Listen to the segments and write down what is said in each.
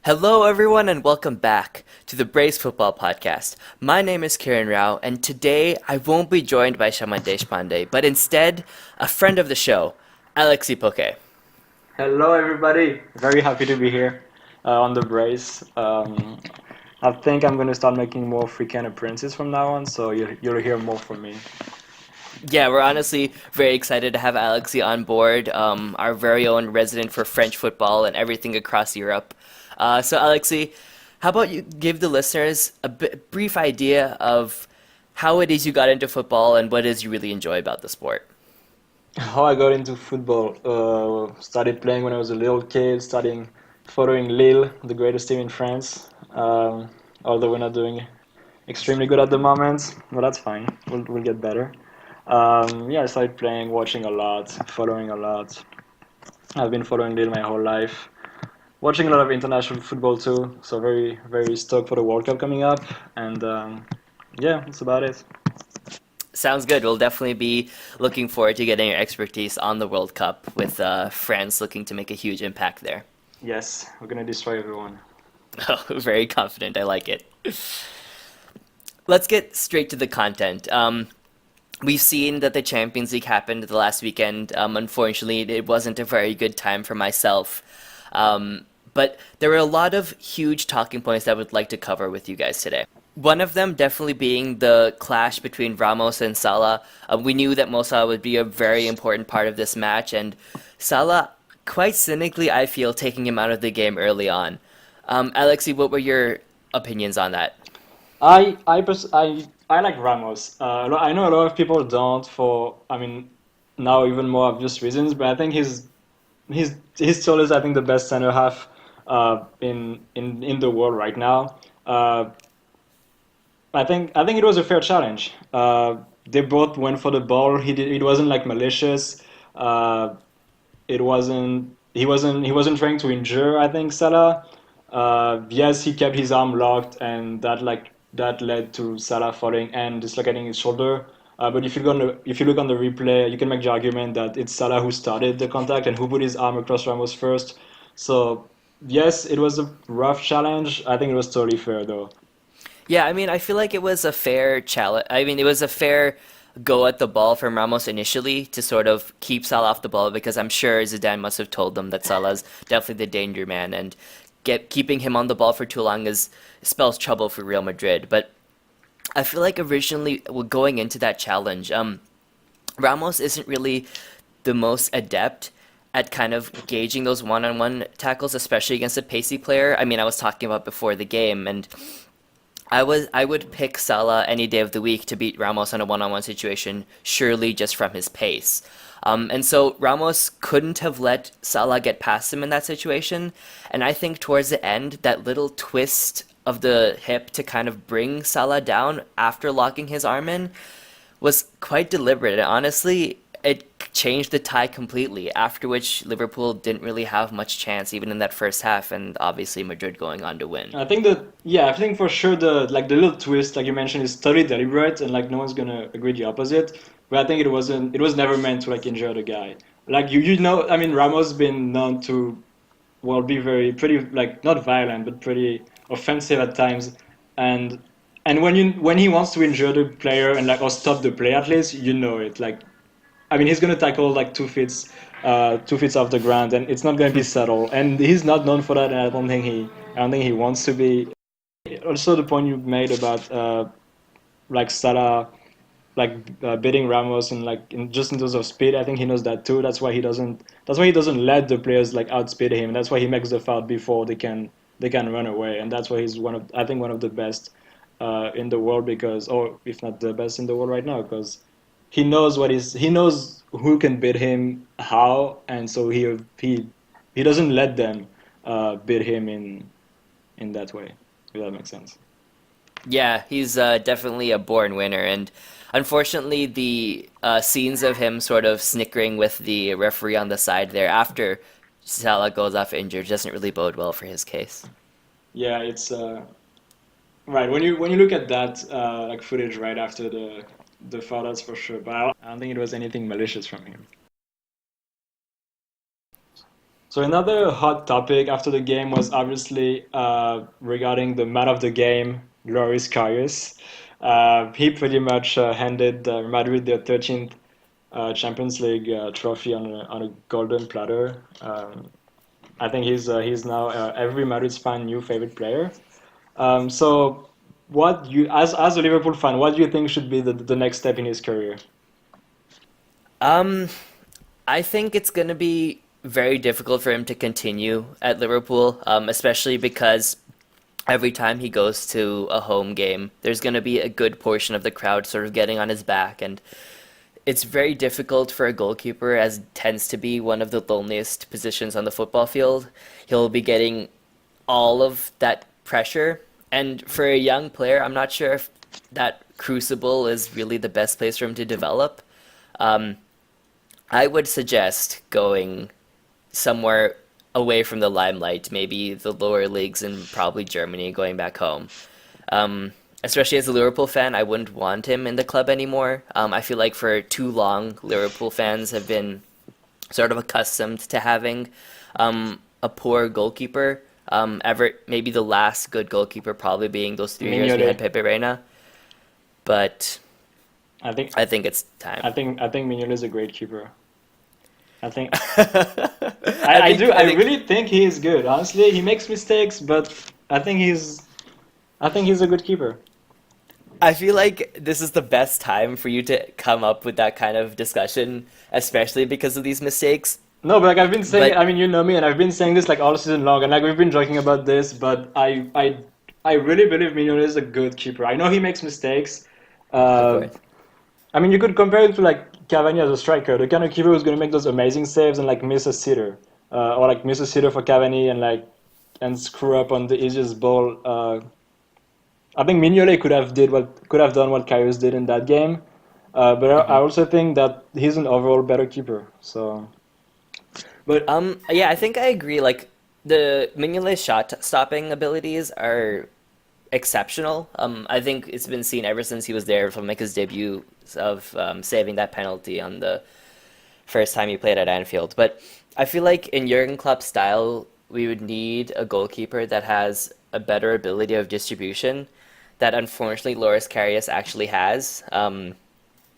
Hello, everyone, and welcome back to the Brace Football Podcast. My name is Kiran Rao, and today I won't be joined by Shaman Deshpande, but instead a friend of the show, Alexi Poke. Hello, everybody. Very happy to be here on the brace. I think I'm going to start making more frequent appearances from now on, so you'll hear more from me. Yeah, we're honestly very excited to have Alexi on board, our very own resident for French football and everything across Europe. So, Alexi, how about you give the listeners a brief idea of how it is you got into football and what it is you really enjoy about the sport? How I got into football. Started playing when I was a little kid, starting following Lille, the greatest team in France. Although we're not doing extremely good at the moment, but that's fine. We'll get better. Yeah, I started playing, watching a lot, following a lot. I've been following Lille my whole life. Watching a lot of international football too, so very stoked for the World Cup coming up, and yeah, that's about it. Sounds good. We'll definitely be looking forward to getting your expertise on the World Cup with France looking to make a huge impact there. Yes, we're gonna destroy everyone. Oh, very confident. I like it. Let's get straight to the content. We've seen that the Champions League happened the last weekend. Unfortunately, it wasn't a very good time for myself. Um, but there were a lot of huge talking points that I would like to cover with you guys today. One of them definitely being the clash between Ramos and Salah. We knew that Mo Salah would be a very important part of this match, and Salah, quite cynically, I feel, taking him out of the game early on. Alexi, what were your opinions on that? I like Ramos. I know a lot of people don't for I mean now even more obvious reasons, but I think he's still is I think the best center half in the world right now. I think it was a fair challenge. They both went for the ball. It wasn't like malicious. Uh, it wasn't he wasn't trying to injure, I think, Salah. Yes, he kept his arm locked, and that led to Salah falling and dislocating his shoulder. But if you look on the replay, you can make the argument that it's Salah who started the contact and who put his arm across Ramos first. So yes, it was a rough challenge. I think it was totally fair though. Yeah, I mean, I feel like it was a fair challenge. I mean, it was a fair go at the ball from Ramos initially to sort of keep Salah off the ball because I'm sure Zidane must have told them that Salah's definitely the danger man and keeping him on the ball for too long is spells trouble for Real Madrid. But I feel like originally going into that challenge, Ramos isn't really the most adept at kind of gauging those one-on-one tackles, especially against a pacey player. I mean, I was talking about before the game, and I would pick Salah any day of the week to beat Ramos in a one-on-one situation, surely just from his pace. And so Ramos couldn't have let Salah get past him in that situation. And I think towards the end, that little twist of the hip to kind of bring Salah down after locking his arm in was quite deliberate. And honestly, it changed the tie completely. After which Liverpool didn't really have much chance, even in that first half, and obviously Madrid going on to win. I think for sure the little twist like you mentioned is totally deliberate and like no one's gonna agree the opposite. But I think it was never meant to like injure the guy. Like you know I mean Ramos been known to well be very pretty like not violent but pretty offensive at times and when he wants to injure the player and like or stop the play at least you know it like I mean, he's going to tackle like 2 feet off the ground, and it's not going to be subtle. And he's not known for that, and I don't think he wants to be. Also, the point you made about like Salah, like beating Ramos and like just in terms of speed, I think he knows that too. That's why he doesn't. That's why he doesn't let the players like outspeed him. That's why he makes the foul before they can run away. And that's why he's I think one of the best in the world because, or if not the best in the world right now, because he knows who can beat him how, and so he doesn't let them beat him in that way. If that makes sense. Yeah, he's definitely a born winner, and unfortunately, the scenes of him sort of snickering with the referee on the side there after Salah goes off injured doesn't really bode well for his case. Yeah, it's right when you look at that like footage right after the foul, that's for sure. But I don't think it was anything malicious from him. So another hot topic after the game was obviously regarding the man of the game, Loris Karius. He pretty much handed Madrid their 13th Champions League trophy on a golden platter. I think he's now every Madrid fan new favorite player. So, what you as a Liverpool fan, what do you think should be the next step in his career? Um, I think it's going to be very difficult for him to continue at Liverpool, especially because every time he goes to a home game, there's going to be a good portion of the crowd sort of getting on his back, and it's very difficult for a goalkeeper, as tends to be one of the loneliest positions on the football field. He'll be getting all of that pressure, and for a young player, I'm not sure if that crucible is really the best place for him to develop. Um, I would suggest going somewhere away from the limelight, maybe the lower leagues and probably Germany, going back home. Especially as a Liverpool fan, I wouldn't want him in the club anymore. I feel like for too long, Liverpool fans have been sort of accustomed to having a poor goalkeeper. Ever maybe the last good goalkeeper probably being those 3 years we had Mignolet. Pepe Reina, but I think I think it's time. I think Mignolet is a great keeper. I think I I do think I I think really think he is good. Honestly, he makes mistakes, but I think he's a good keeper. I feel like this is the best time for you to come up with that kind of discussion, especially because of these mistakes. No, but like I've been saying, But I mean, you know me, and I've been saying this like all season long, and like we've been joking about this, but I really believe Mignolet is a good keeper. I know he makes mistakes. of Uh, course. I mean, you could compare it to like Cavani as a striker, the kind of keeper who's going to make those amazing saves and like miss a sitter, or like miss a sitter for Cavani and like and screw up on the easiest ball. I think Mignolet could have done what Karius did in that game, but I hmm also think that he's an overall better keeper. So, but Yeah, I think I agree. Like the Mignolet's shot stopping abilities are exceptional. I think it's been seen ever since he was there from like his debut of saving that penalty on the first time he played at Anfield. But I feel like in Jurgen Klopp's style, we would need a goalkeeper that has a better ability of distribution that unfortunately Loris Karius actually has.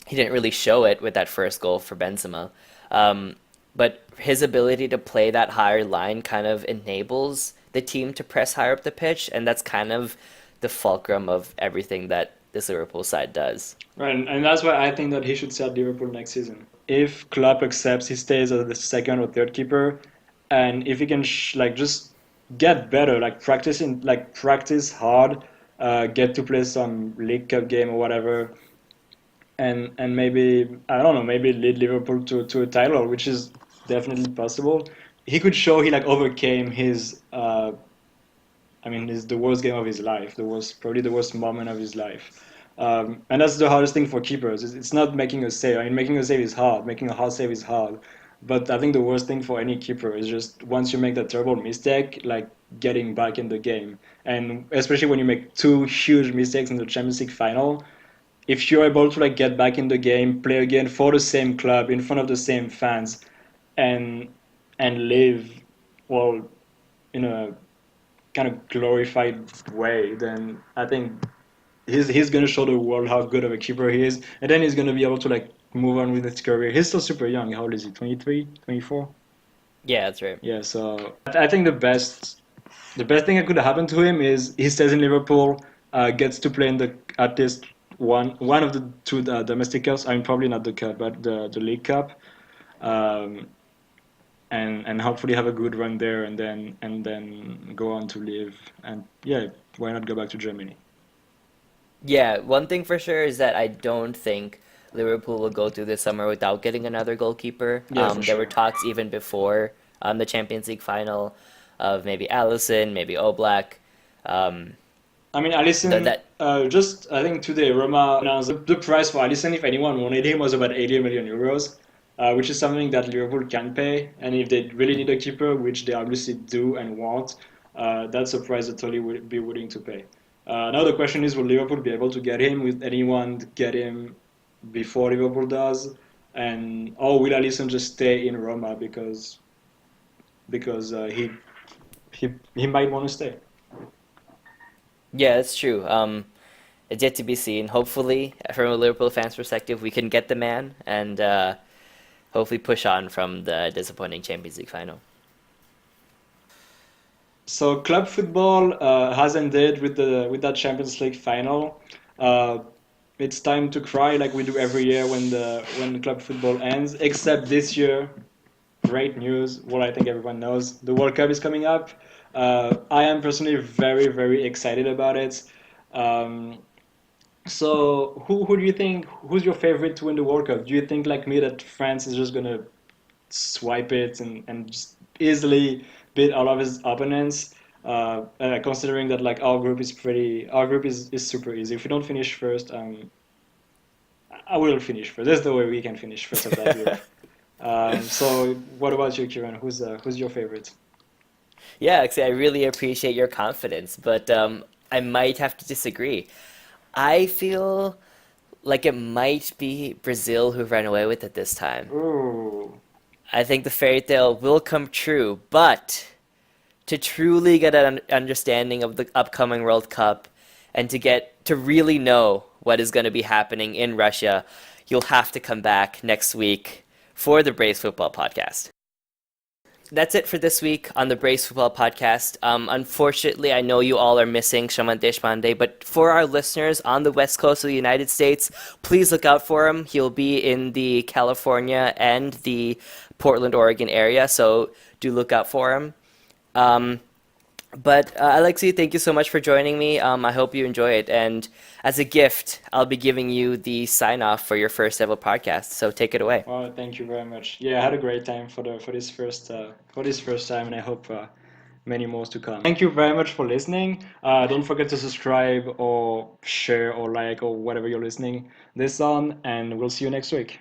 He didn't really show it with that first goal for Benzema. Um, but his ability to play that higher line kind of enables the team to press higher up the pitch, and that's kind of the fulcrum of everything that this Liverpool side does. right, and that's why I think that he should start Liverpool next season. If Klopp accepts, he stays as the second or third keeper, and if he can like just get better, like practice hard, get to play some League Cup game or whatever, and maybe I don't know, maybe lead Liverpool to a title, which is definitely possible. He could show he like overcame his I mean, it's the worst game of his life, probably the worst moment of his life. And that's the hardest thing for keepers. It's not making a save. I mean, making a save is hard. Making a hard save is hard. But I think the worst thing for any keeper is just once you make that terrible mistake, like getting back in the game. And especially when you make two huge mistakes in the Champions League final, if you're able to like get back in the game, play again for the same club in front of the same fans, and live well in a kind of glorified way, then I think he's gonna show the world how good of a keeper he is, and then he's gonna be able to like move on with his career. He's still super young. How old is he? 23, 24? Yeah, that's right. Yeah. So I think the best thing that could happen to him is he stays in Liverpool, gets to play in the at least one of the two domestic cups. I mean, probably not the cup, but the League Cup. Um, and hopefully have a good run there and then go on to live and yeah, why not go back to Germany? Yeah, one thing for sure is that I don't think Liverpool will go through this summer without getting another goalkeeper. Yeah, for There were sure. talks even before the Champions League final of maybe Allison, maybe Oblak. Um, I mean, that Alisson, that just I think today Roma announced the price for Alisson if anyone wanted him was about 80 million euros, which is something that Liverpool can pay. And if they really need a keeper, which they obviously do and want, that's a price that totally would be willing to pay. Now the question is, will Liverpool be able to get him? Will anyone get him before Liverpool does? And or will Alisson just stay in Roma because because he might want to stay. Yeah, that's true. It's yet to be seen. Hopefully, from a Liverpool fan's perspective, we can get the man and hopefully push on from the disappointing Champions League final. So club football has ended with the with that Champions League final. Uh, it's time to cry like we do every year when club football ends. Except this year, great news. What I think everyone knows, the World Cup is coming up. I am personally very excited about it. Um, so who do you think who's your favorite to win the World Cup? Do you think like me that France is just gonna swipe it and just easily beat all of his opponents. Considering that like our group is super easy. If we don't finish first, I will finish first. That's the way we can finish first of that group. So what about you, Kieran? Who's your favorite? Yeah, actually, I really appreciate your confidence, but I might have to disagree. I feel like it might be Brazil who ran away with it this time. Ooh, I think the fairy tale will come true, but to truly get an understanding of the upcoming World Cup and to get to really know what is going to be happening in Russia, you'll have to come back next week for the Braves Football Podcast. That's it for this week on the Brace Football Podcast. Unfortunately, I know you all are missing Shaman Deshpande, but for our listeners on the west coast of the United States, please look out for him. He'll be in the California and the Portland, Oregon area, so do look out for him. Um, but Alexi, thank you so much for joining me. I hope you enjoy it. And as a gift, I'll be giving you the sign off for your first ever podcast. So take it away. well, thank you very much. Yeah, I had a great time for this first time, and I hope many more to come. Thank you very much for listening. Don't forget to subscribe or share or like or whatever you're listening this on, and we'll see you next week.